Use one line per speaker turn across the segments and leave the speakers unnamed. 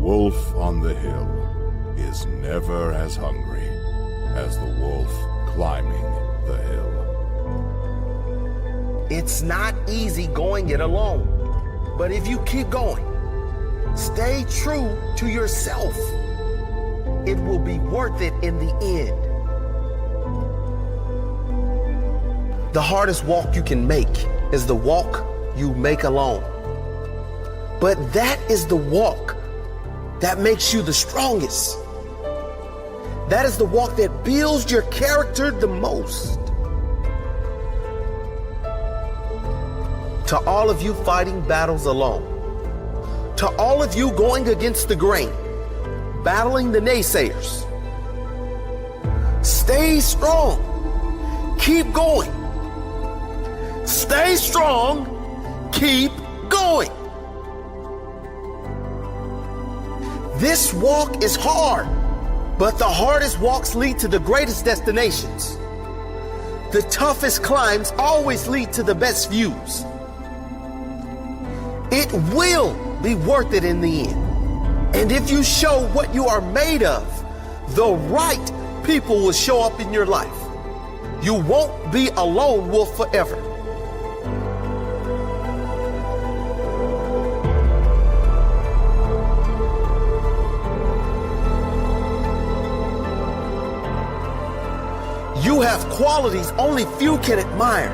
wolf on the hill is never as hungry as the wolf climbing the hill.
It's not easy going it alone, but if you keep going, stay true to yourself, it will be worth it in the end. The hardest walk you can make is the walk you make alone. But that is the walk that makes you the strongest. That is the walk that builds your character the most. To all of you fighting battles alone, to all of you going against the grain, battling the naysayers, stay strong. Keep going. Stay strong. Keep going. This walk is hard, but the hardest walks lead to the greatest destinations. The toughest climbs always lead to the best views. It will be worth it in the end. And if you show what you are made of, the right people will show up in your life. You won't be a lone wolf forever. You have qualities only few can admire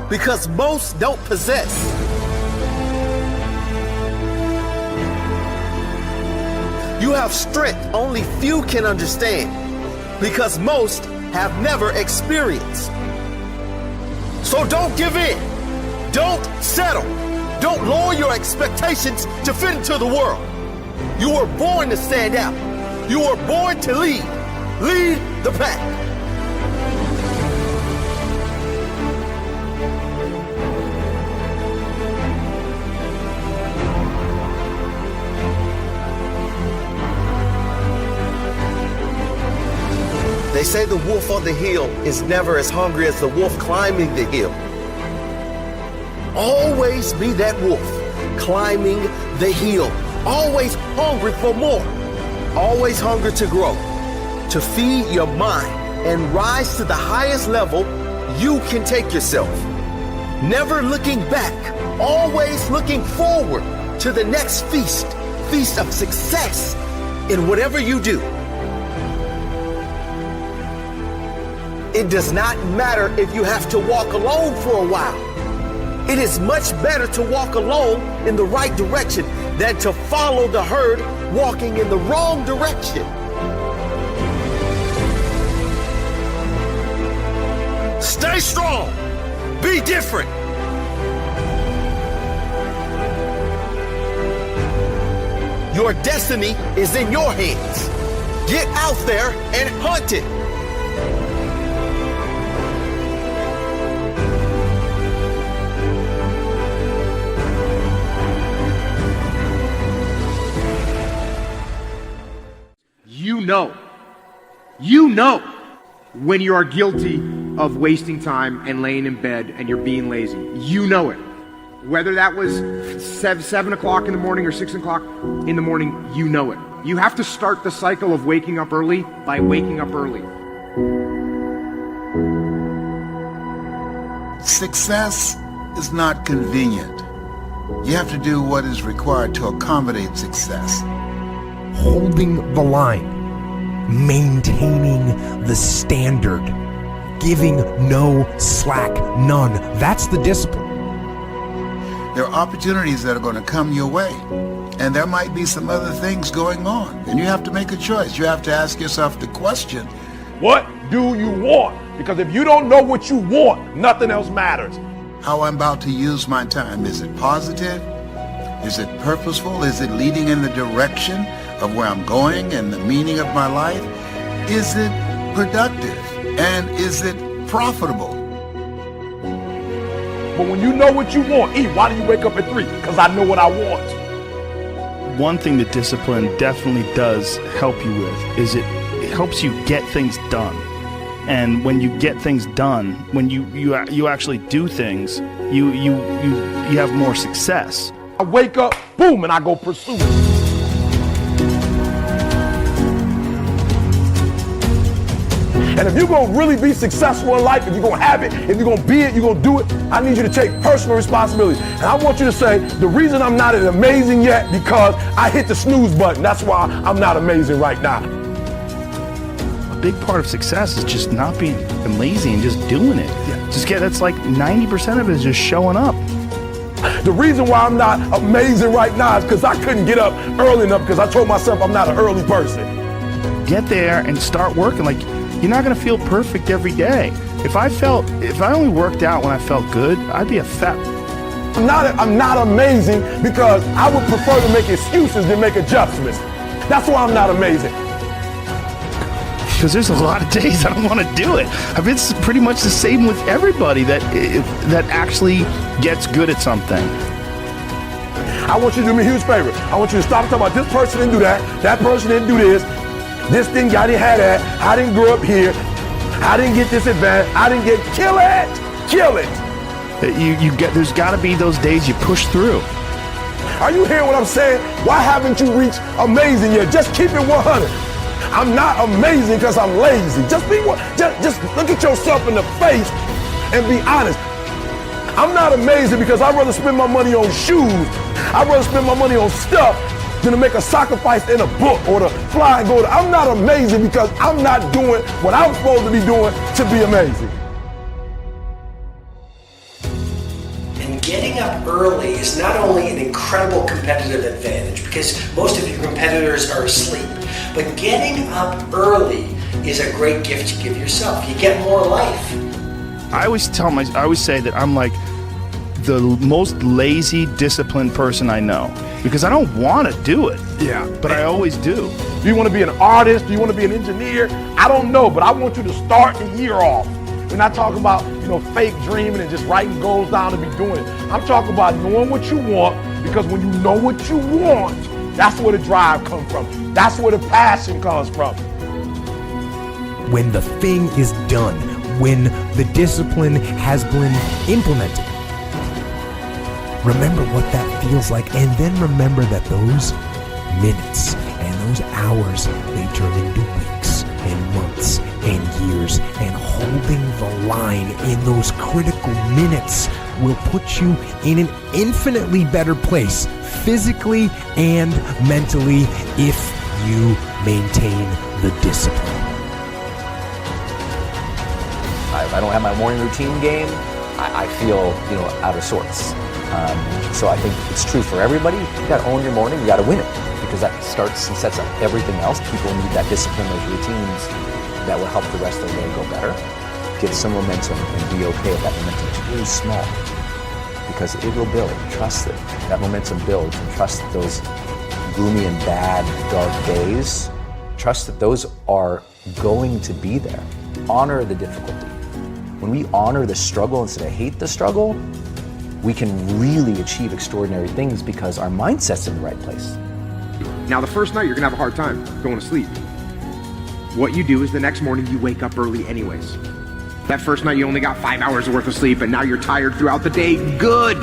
because most don't possess. You have strength only few can understand because most have never experienced. So don't give in. Don't settle. Don't lower your expectations to fit into the world. You were born to stand out. You were born to lead. Lead the pack. They say the wolf on the hill is never as hungry as the wolf climbing the hill. Always be that wolf climbing the hill. Always hungry for more. Always hungry to grow, to feed your mind and rise to the highest level you can take yourself. Never looking back, always looking forward to the next feast of success in whatever you do. It does not matter if you have to walk alone for a while. It is much better to walk alone in the right direction than to follow the herd walking in the wrong direction. Stay strong. Be different. Your destiny is in your hands. Get out there and hunt it.
You know when you are guilty of wasting time and laying in bed and you're being lazy. You know it. Whether that was 7 o'clock in the morning or 6 o'clock in the morning, you know it. You have to start the cycle of waking up early by waking up early.
Success is not convenient. You have to do what is required to accommodate success.
Holding the line, maintaining the standard, giving no slack, none. That's the discipline.
There are opportunities that are going to come your way, and there might be some other things going on, and you have to make a choice. You have to ask yourself the question,
what do you want? Because if you don't know what you want, nothing else matters.
how I'm about to use my time. Is it positive? Is it purposeful? Is it leading in the direction of where I'm going and the meaning of my life? Is it productive? And is it profitable?
But when you know what you want, why do you wake up at 3? Because I know what I want.
One thing that discipline definitely does help you with is it helps you get things done. And when you get things done, when you actually do things, you have more success.
I wake up, boom, and I go pursue it. And if you're going to really be successful in life, if you're going to have it, if you're going to be it, you're going to do it, I need you to take personal responsibility. And I want you to say, the reason I'm not amazing yet, because I hit the snooze button. That's why I'm not amazing right now.
A big part of success is just not being lazy and just doing it. That's like 90% of it is just showing up.
The reason why I'm not amazing right now is because I couldn't get up early enough, because I told myself I'm not an early person.
Get there and start working. Like, you're not going to feel perfect every day. If I only worked out when I felt good, I'd be a fat.
I'm not amazing because I would prefer to make excuses than make adjustments. That's why I'm not amazing.
Because there's a lot of days I don't want to do it. I've been pretty much the same with everybody that actually gets good at something.
I want you to do me a huge favor. I want you to stop talking about this person didn't do that person didn't do this thing, I didn't have that, I didn't grow up here, I didn't get this advantage, I didn't get, kill it.
There's got to be those days you push through.
Are you hearing what I'm saying? Why haven't you reached amazing yet? Just keep it 100. I'm not amazing because I'm lazy. Just look at yourself in the face and be honest. I'm not amazing because I'd rather spend my money on shoes. I'd rather spend my money on stuff than to make a sacrifice in a book or to fly and go to. I'm not amazing because I'm not doing what I'm supposed to be doing to be amazing.
And getting up early is not only an incredible competitive advantage because most of your competitors are asleep, but getting up early is a great gift you give yourself. You get more life.
I always say that I'm like the most lazy, disciplined person I know because I don't want to do it.
Yeah.
But I always do.
Do you want to be an artist? Do you want to be an engineer? I don't know, but I want you to start the year off. We're not talking about, fake dreaming and just writing goals down to be doing it. I'm talking about knowing what you want, because when you know what you want, that's where the drive comes from. That's where the passion comes from.
When the thing is done, when the discipline has been implemented, remember what that feels like, and then remember that those minutes and those hours, they turn into weeks and months and years, and holding the line in those critical minutes will put you in an infinitely better place, physically and mentally, if you maintain the discipline.
If I don't have my morning routine game, I feel, out of sorts. So I think it's true for everybody. You got to own your morning. You got to win it, because that starts and sets up everything else. People need that discipline, those routines that will help the rest of the day go better. Get some momentum and be okay if that momentum is really small, because it will build. Trust it. That momentum builds, and trust that those gloomy and bad, dark days, trust that those are going to be there. Honor the difficulty. When we honor the struggle instead of hate the struggle, we can really achieve extraordinary things because our mindset's in the right place.
Now, the first night, you're gonna have a hard time going to sleep. What you do is the next morning, you wake up early anyways. That first night, you only got 5 hours worth of sleep, and now you're tired throughout the day. Good.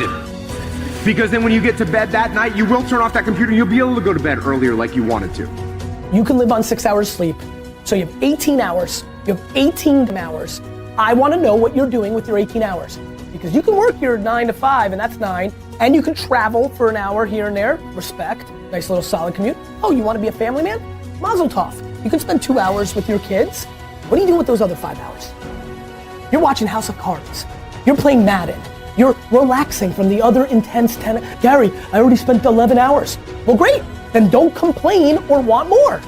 Because then when you get to bed that night, you will turn off that computer, and you'll be able to go to bed earlier like you wanted to.
You can live on 6 hours sleep. So you have 18 hours. You have 18 hours. I want to know what you're doing with your 18 hours. Because you can work your 9 to 5, and that's 9, and you can travel for an hour here and there. Respect. Nice little solid commute. Oh, you want to be a family man? Mazel tov. You can spend 2 hours with your kids. What do you do with those other 5 hours? You're watching House of Cards. You're playing Madden. You're relaxing from the other intense 10. Gary, I already spent 11 hours. Well, great. Then don't complain or want more.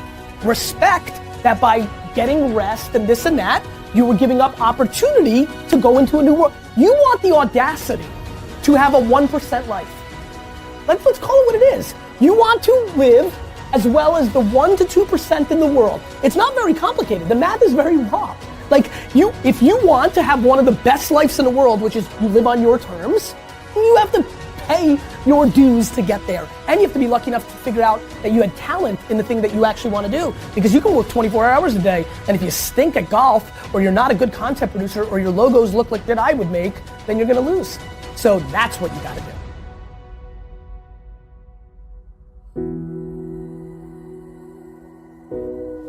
Respect that by getting rest and this and that, you were giving up opportunity to go into a new world. You want the audacity to have a 1% life. Let's call it what it is. You want to live as well as the 1 to 2% in the world. It's not very complicated. The math is very raw. If you want to have one of the best lives in the world, which is you live on your terms, you have to pay your dues to get there. And you have to be lucky enough to figure out that you had talent in the thing that you actually want to do. Because you can work 24 hours a day, and if you stink at golf, or you're not a good content producer, or your logos look like that I would make, then you're gonna lose. So that's what you gotta do.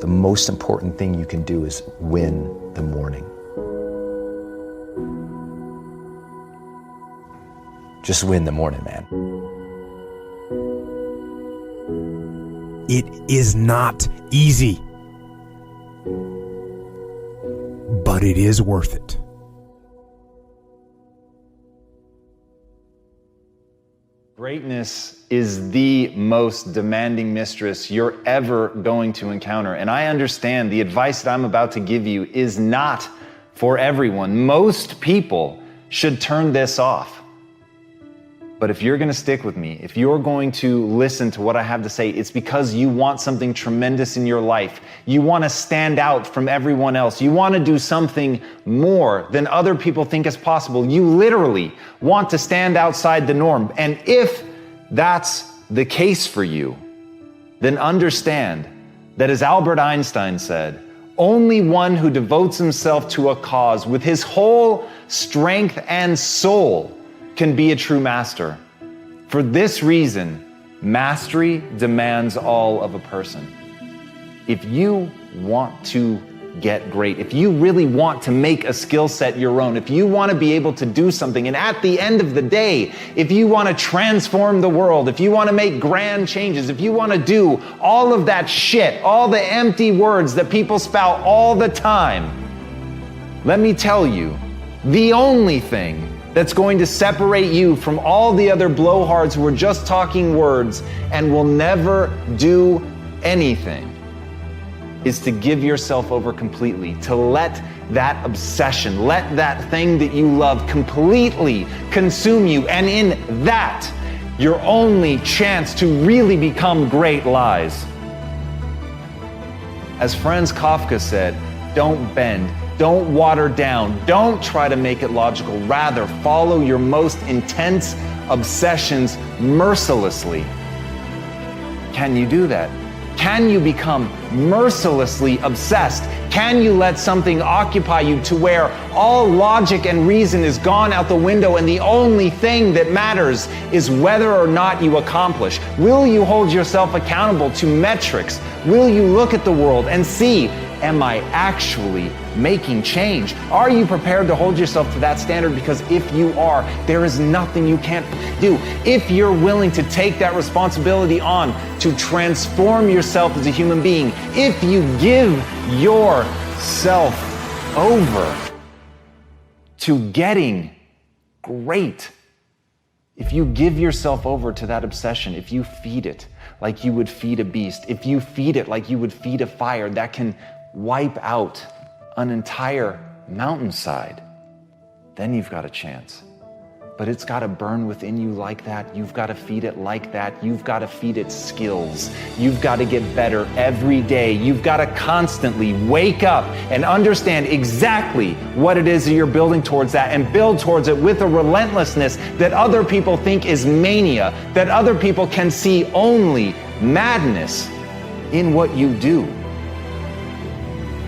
the most important thing you can do is win the morning. Just win the morning, man.
It is not easy, but it is worth it.
Greatness is the most demanding mistress you're ever going to encounter. And I understand the advice that I'm about to give you is not for everyone. Most people should turn this off. But if you're going to stick with me, if you're going to listen to what I have to say, it's because you want something tremendous in your life. You want to stand out from everyone else. You want to do something more than other people think is possible. You literally want to stand outside the norm. And if that's the case for you, then understand that, as Albert Einstein said, only one who devotes himself to a cause with his whole strength and soul can be a true master. For this reason, mastery demands all of a person. If you want to get great, if you really want to make a skill set your own, if you want to be able to do something, and at the end of the day, if you want to transform the world, if you want to make grand changes, if you want to do all of that shit, all the empty words that people spout all the time, let me tell you, the only thing that's going to separate you from all the other blowhards who are just talking words and will never do anything is to give yourself over completely, to let that obsession, let that thing that you love completely consume you. And in that, your only chance to really become great lies. As Franz Kafka said, don't bend, don't water down, don't try to make it logical. Rather, follow your most intense obsessions mercilessly. Can you do that? Can you become mercilessly obsessed? Can you let something occupy you to where all logic and reason is gone out the window and the only thing that matters is whether or not you accomplish? Will you hold yourself accountable to metrics? Will you look at the world and see, am I actually making change? Are you prepared to hold yourself to that standard? Because if you are, there is nothing you can't do. If you're willing to take that responsibility on to transform yourself as a human being, if you give yourself over to getting great, if you give yourself over to that obsession, if you feed it like you would feed a beast, if you feed it like you would feed a fire that can wipe out an entire mountainside, then you've got a chance. But it's got to burn within you like that. You've got to feed it like that. You've got to feed it skills. You've got to get better every day. You've got to constantly wake up and understand exactly what it is that you're building towards that, and build towards it with a relentlessness that other people think is mania, that other people can see only madness in what you do.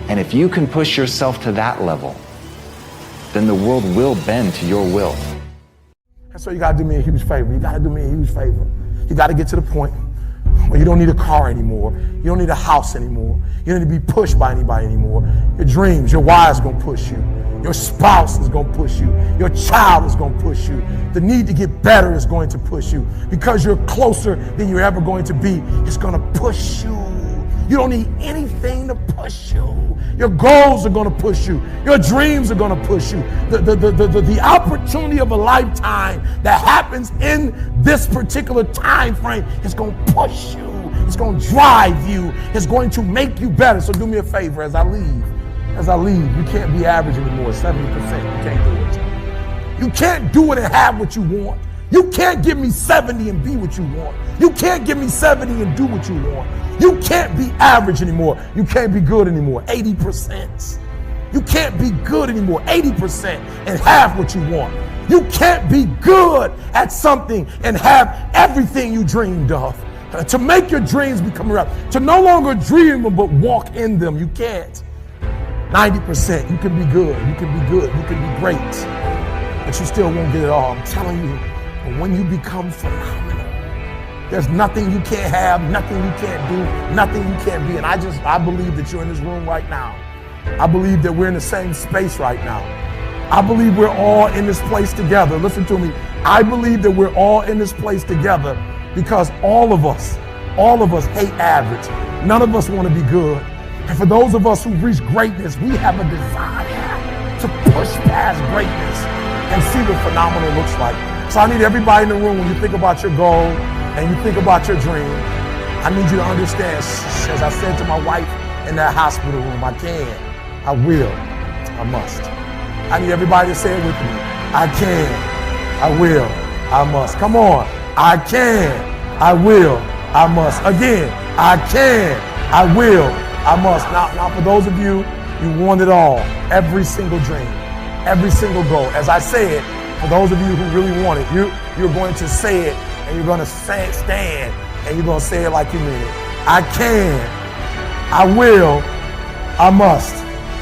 And if you can push yourself to that level, then the world will bend to your will.
And so you gotta do me a huge favor. You gotta do me a huge favor. You gotta get to the point where you don't need a car anymore. You don't need a house anymore. You don't need to be pushed by anybody anymore. Your dreams, your wife's gonna push you. Your spouse is gonna push you. Your child is gonna push you. The need to get better is going to push you. Because you're closer than you're ever going to be, it's gonna push you. You don't need anything to push you. Your goals are gonna push you. Your dreams are gonna push you. The opportunity of a lifetime that happens in this particular time frame is gonna push you. It's gonna drive you. It's going to make you better. So do me a favor as I leave. You can't be average anymore, 70%. You can't do it. You can't do it and have what you want. You can't give me 70 and be what you want. You can't give me 70 and do what you want. You can't be average anymore. You can't be good anymore, 80%. You can't be good anymore, 80%, and have what you want. You can't be good at something and have everything you dreamed of. To make your dreams become reality, to no longer dream them but walk in them, you can't. 90%, you can be good, you can be good, you can be great, but you still won't get it all. I'm telling you, but when you become phenomenal, There's nothing you can't have, nothing you can't do, nothing you can't be. And I believe that you're in this room right now. I believe that we're in the same space right now. I believe we're all in this place together. Listen to me. I believe that we're all in this place together because all of us hate average. None of us want to be good. And for those of us who've reached greatness, we have a desire to push past greatness and see what phenomenal looks like. So I need everybody in the room, when you think about your goal and you think about your dream, I need you to understand, as I said to my wife in that hospital room, I can, I will, I must. I need everybody to say it with me. I can, I will, I must. Come on. I can, I will, I must. Again, I can, I will, I must. Now for those of you, you want it all. Every single dream, every single goal. As I said, for those of you who really want it, you're going to say it and you're going to stand and you're going to say it like you mean it. I can, I will, I must.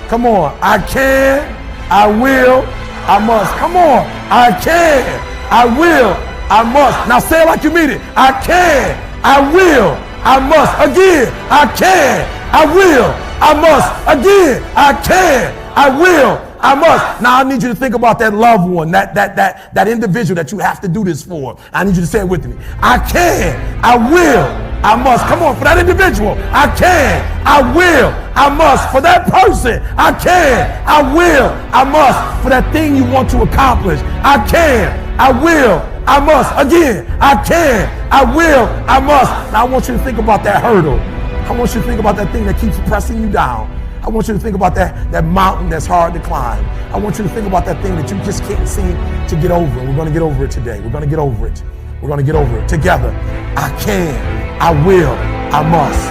Come on. I can, I will, I must. Come on. I can, I will, I must. Now say it like you mean it. I can, I will, I must. Again, I can, I will, I must. Again, I can, I will, I must. Now I need you to think about that loved one, that individual that you have to do this for. I need you to say it with me. I can, I will, I must. Come on, for that individual. I can, I will, I must. For that person, I can, I will, I must. For that thing you want to accomplish, I can, I will, I must. Again, I can, I will, I must. Now I want you to think about that hurdle. I want you to think about that thing that keeps pressing you down. I want you to think about that mountain that's hard to climb. I want you to think about that thing that you just can't seem to get over. And we're going to get over it today. We're going to get over it. We're going to get over it together. I can, I will, I must.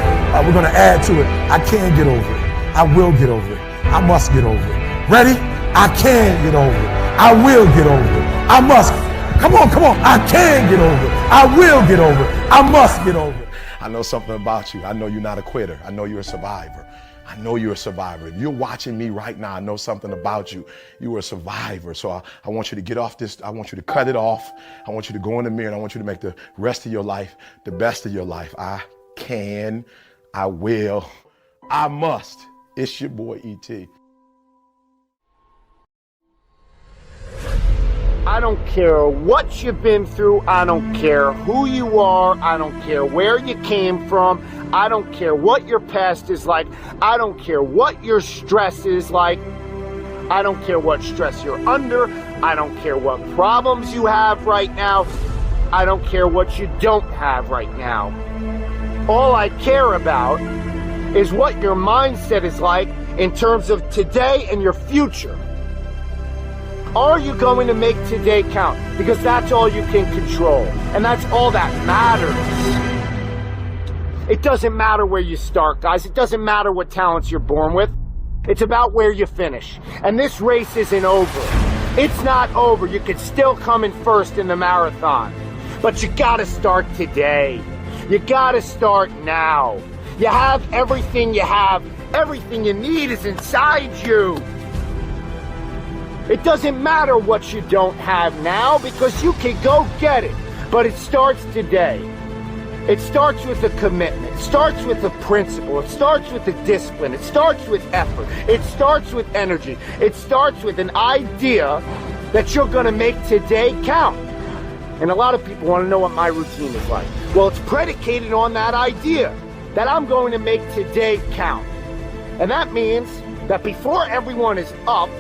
We're going to add to it. I can get over it. I will get over it. I must get over it. Ready? I can get over it. I will get over it. I must. Come on, come on. I can get over it. I will get over it. I must get over it. I know something about you. I know you're not a quitter. I know you're a survivor. I know you're a survivor. If you're watching me right now, I know something about you. You are a survivor. So I want you to get off this. I want you to cut it off. I want you to go in the mirror and I want you to make the rest of your life the best of your life. I can, I will, I must. It's your boy E.T.
I don't care what you've been through. I don't care who you are. I don't care where you came from. I don't care what your past is like. I don't care what your stress is like. I don't care what stress you're under. I don't care what problems you have right now. I don't care what you don't have right now. All I care about is what your mindset is like in terms of today and your future. Are you going to make today count? Because that's all you can control. And that's all that matters. It doesn't matter where you start, guys. It doesn't matter what talents you're born with. It's about where you finish. And this race isn't over. It's not over. You could still come in first in the marathon. But you gotta start today. You gotta start now. You have everything you have. Everything you need is inside you. It doesn't matter what you don't have now because you can go get it. But it starts today. It starts with a commitment. It starts with a principle. It starts with a discipline. It starts with effort. It starts with energy. It starts with an idea that you're going to make today count. And a lot of people want to know what my routine is like. Well, it's predicated on that idea that I'm going to make today count. And that means that before everyone is up,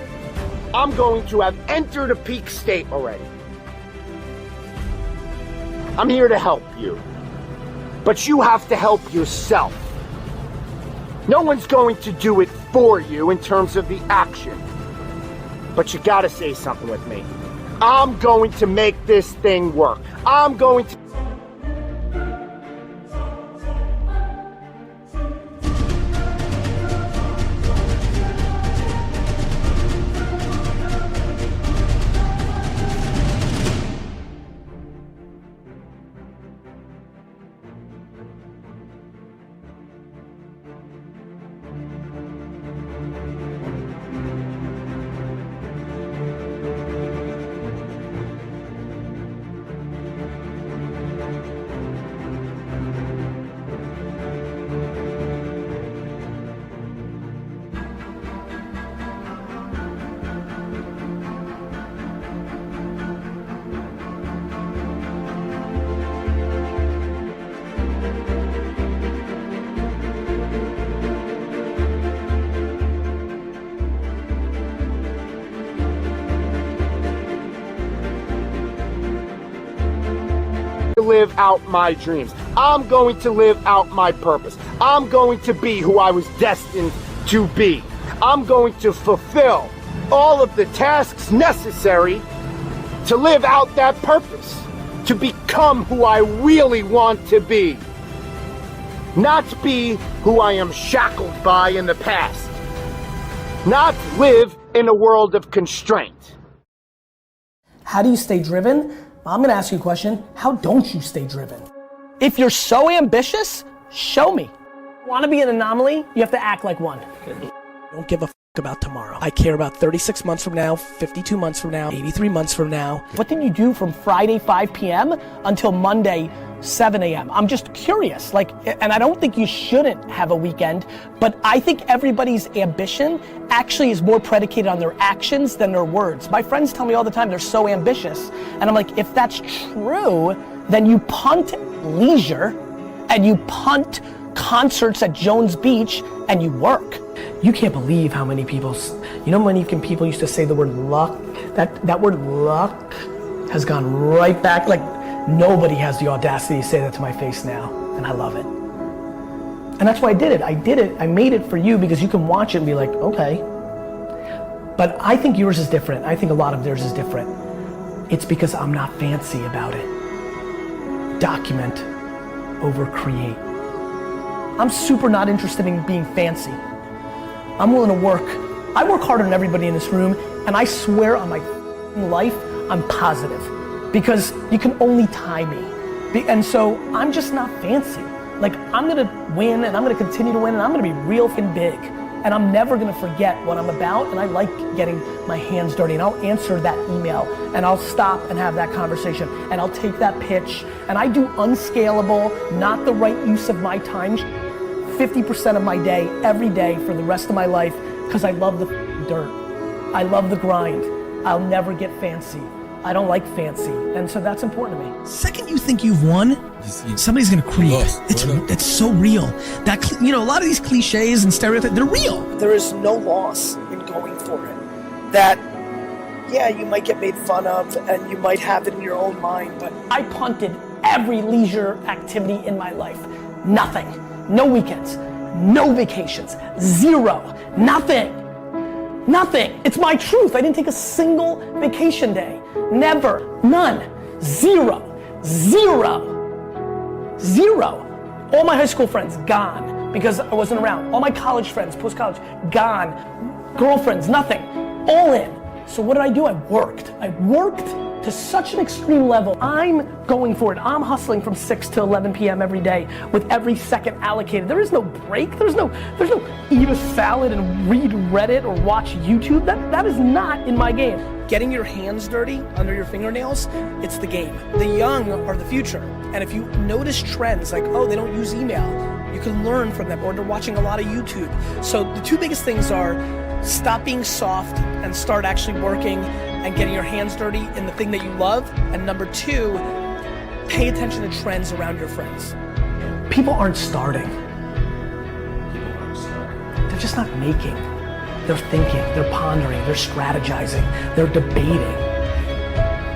I'm going to have entered a peak state already. I'm here to help you. But you have to help yourself. No one's going to do it for you in terms of the action. But you gotta say something with me. I'm going to make this thing work. I'm going to... live out my dreams. I'm going to live out my purpose. I'm going to be who I was destined to be. I'm going to fulfill all of the tasks necessary to live out that purpose, to become who I really want to be, not be who I am shackled by in the past, not live in a world of constraint.
How do you stay driven? I'm gonna ask you a question. How don't you stay driven? If you're so ambitious, show me. Want to be an anomaly? You have to act like one. Don't give a about tomorrow. I care about 36 months from now, 52 months from now, 83 months from now. What did you do from Friday 5 p.m. until Monday 7 a.m.? I'm just curious. And I don't think you shouldn't have a weekend, but I think everybody's ambition actually is more predicated on their actions than their words. My friends tell me all the time they're so ambitious, and I'm like, if that's true, then you punt leisure and you punt concerts at Jones Beach and you work. You can't believe how many people, many people used to say the word luck. That word luck has gone right back. Like, nobody has the audacity to say that to my face now, and I love it. And that's why I did it. I made it for you because you can watch it and be like, okay. But I think yours is different. I think a lot of theirs is different. It's because I'm not fancy about it. Document over create. I'm super not interested in being fancy. I'm willing to work. I work harder than everybody in this room, and I swear on my life, I'm positive. Because you can only tie me. And so I'm just not fancy. Like, I'm gonna win, and I'm gonna continue to win, and I'm gonna be real big. And I'm never gonna forget what I'm about, and I like getting my hands dirty, and I'll answer that email, and I'll stop and have that conversation, and I'll take that pitch, and I do unscalable, not the right use of my time, 50% of my day, every day for the rest of my life, because I love the dirt. I love the grind. I'll never get fancy. I don't like fancy, and so that's important to me.
Second you think you've won, somebody's gonna creep. It's so real. That, a lot of these cliches and stereotypes, they're real.
There is no loss in going for it. That, yeah, you might get made fun of, and you might have it in your own mind, but I punted every leisure activity in my life. Nothing. No weekends, no vacations, zero, nothing. It's my truth. I didn't take a single vacation day. Never, none, zero. All my high school friends, gone, because I wasn't around. All my college friends, post-college, gone. Girlfriends, nothing, all in. So what did I do? I worked to such an extreme level. I'm going for it. I'm hustling from 6 to 11 p.m. every day with every second allocated. There is no break. There's no eat a salad and read Reddit or watch YouTube. That is not in my game. Getting your hands dirty under your fingernails, it's the game. The young are the future. And if you notice trends like, oh, they don't use email, you can learn from them, or they're watching a lot of YouTube. So the two biggest things are stop being soft and start actually working and getting your hands dirty in the thing that you love. And number two, pay attention to trends around your friends. People aren't starting. They're just not making. They're thinking, they're pondering, they're strategizing, they're debating.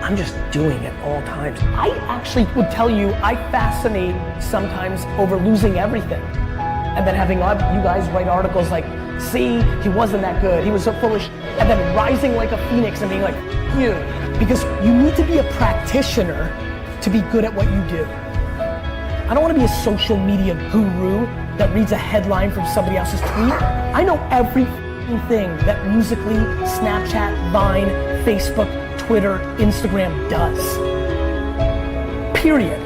I'm just doing it all times. I actually would tell you, I fascinate sometimes over losing everything. And then having you guys write articles like, see, he wasn't that good, he was so foolish, and then rising like a phoenix and being like, you. Because you need to be a practitioner to be good at what you do. I don't want to be a social media guru that reads a headline from somebody else's tweet. I know every thing that Musical.ly, Snapchat, Vine, Facebook, Twitter, Instagram does. Period.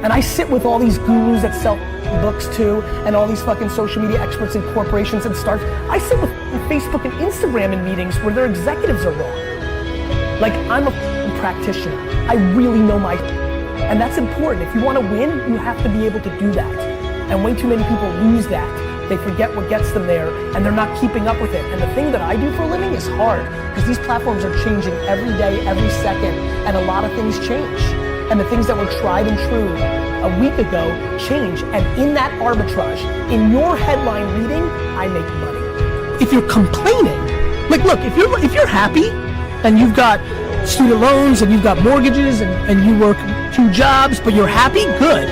And I sit with all these gurus that sell books too, and all these fucking social media experts and corporations and startups. I sit with Facebook and Instagram in meetings where their executives are wrong. Like, I'm a practitioner. I really know my, and that's important. If you want to win, you have to be able to do that. And way too many people lose that. They forget what gets them there, and they're not keeping up with it. And the thing that I do for a living is hard, because these platforms are changing every day, every second, and a lot of things change. And the things that were tried and true a week ago change. And in that arbitrage, in your headline reading, I make money. If you're complaining, like, look, if you're happy and you've got student loans and you've got mortgages and you work 2 jobs, but you're happy, good.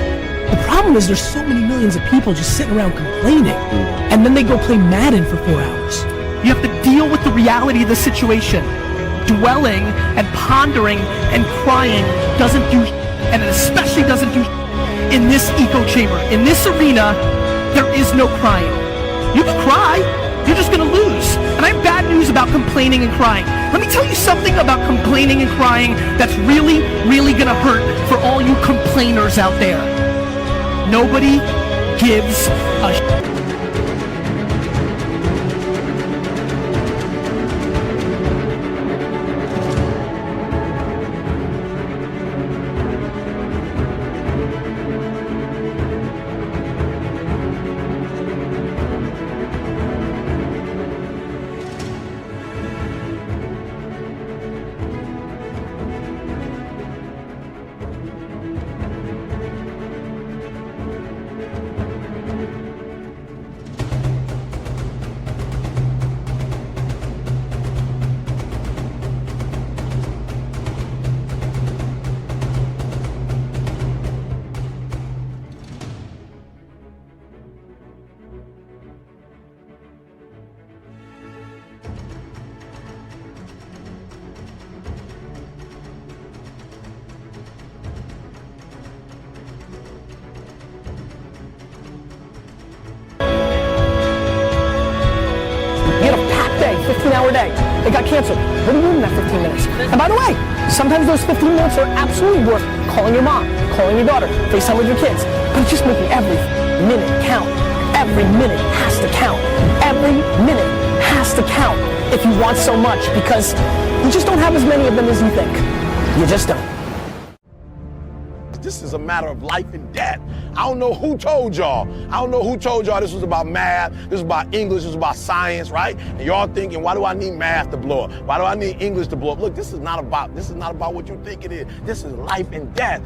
The problem is there's so many millions of people just sitting around complaining, and then they go play Madden for 4 hours. You have to deal with the reality of the situation. Dwelling and pondering and crying doesn't do, and it especially doesn't do in this echo chamber. In this arena, there is no crying. You can cry, you're just gonna lose. And I have bad news about complaining and crying. Let me tell you something about complaining and crying that's really, really gonna hurt for all you complainers out there. Nobody gives a shit. You had a packed day, 15-hour day. It got canceled. What are you doing in that 15 minutes? And by the way, sometimes those 15 minutes are absolutely worth calling your mom, calling your daughter, FaceTime with your kids. But it's just making every minute count. Every minute has to count. Every minute has to count if you want so much, because you just don't have as many of them as you think. You just don't.
This is a matter of life and death. I don't know who told y'all. I don't know who told y'all this was about math, this was about English, this was about science, right? And y'all thinking, why do I need math to blow up? Why do I need English to blow up? Look, this is not about what you think it is. This is life and death.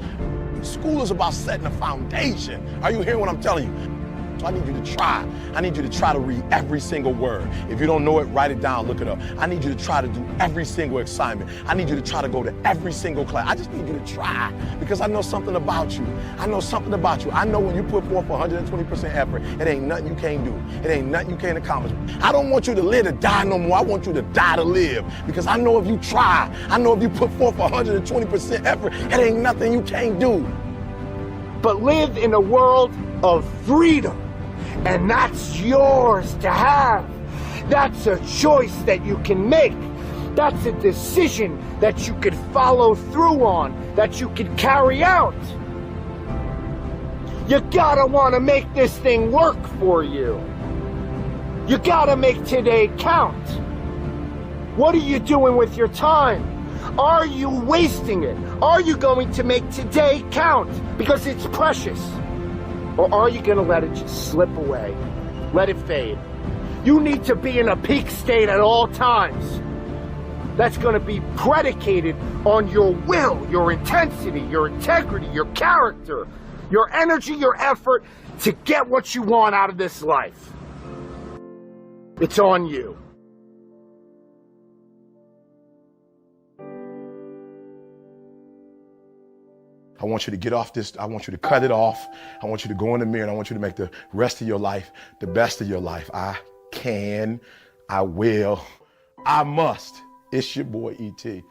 School is about setting a foundation. Are you hearing what I'm telling you? So I need you to try. I need you to try to read every single word. If you don't know it, write it down, look it up. I need you to try to do every single assignment. I need you to try to go to every single class. I just need you to try, because I know something about you. I know something about you. I know when you put forth 120% effort, it ain't nothing you can't do. It ain't nothing you can't accomplish. I don't want you to live to die no more. I want you to die to live, because I know if you try, I know if you put forth 120% effort, it ain't nothing you can't do.
But live in a world of freedom. And that's yours to have. That's a choice that you can make. That's a decision that you could follow through on, that you could carry out. You gotta wanna make this thing work for you. You gotta make today count. What are you doing with your time? Are you wasting it? Are you going to make today count because it's precious? Or are you going to let it just slip away? Let it fade. You need to be in a peak state at all times. That's going to be predicated on your will, your intensity, your integrity, your character, your energy, your effort to get what you want out of this life. It's on you.
I want you to get off this. I want you to cut it off. I want you to go in the mirror, and I want you to make the rest of your life the best of your life. I can, I will, I must. It's your boy, E.T.